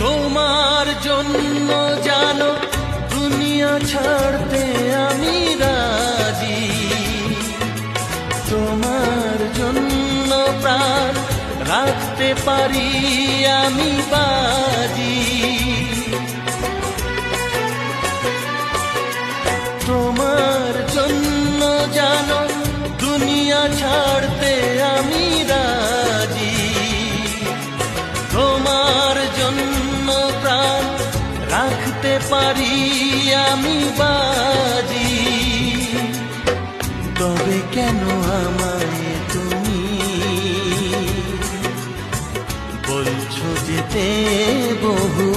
তোমার জন্য জানো দুনিয়া ছাড়তে আমি রাজি, তোমার জন্য প্রাণ রাখতে পারি আমি বাজি। তোমার জন্য জানো দুনিয়া ছাড়তে আমি রাজি, তোমার জন্য প্রাণ রাখতে পারি আমি বাজি। তবে কেন আমায় তুমি বলছো যেতে বহু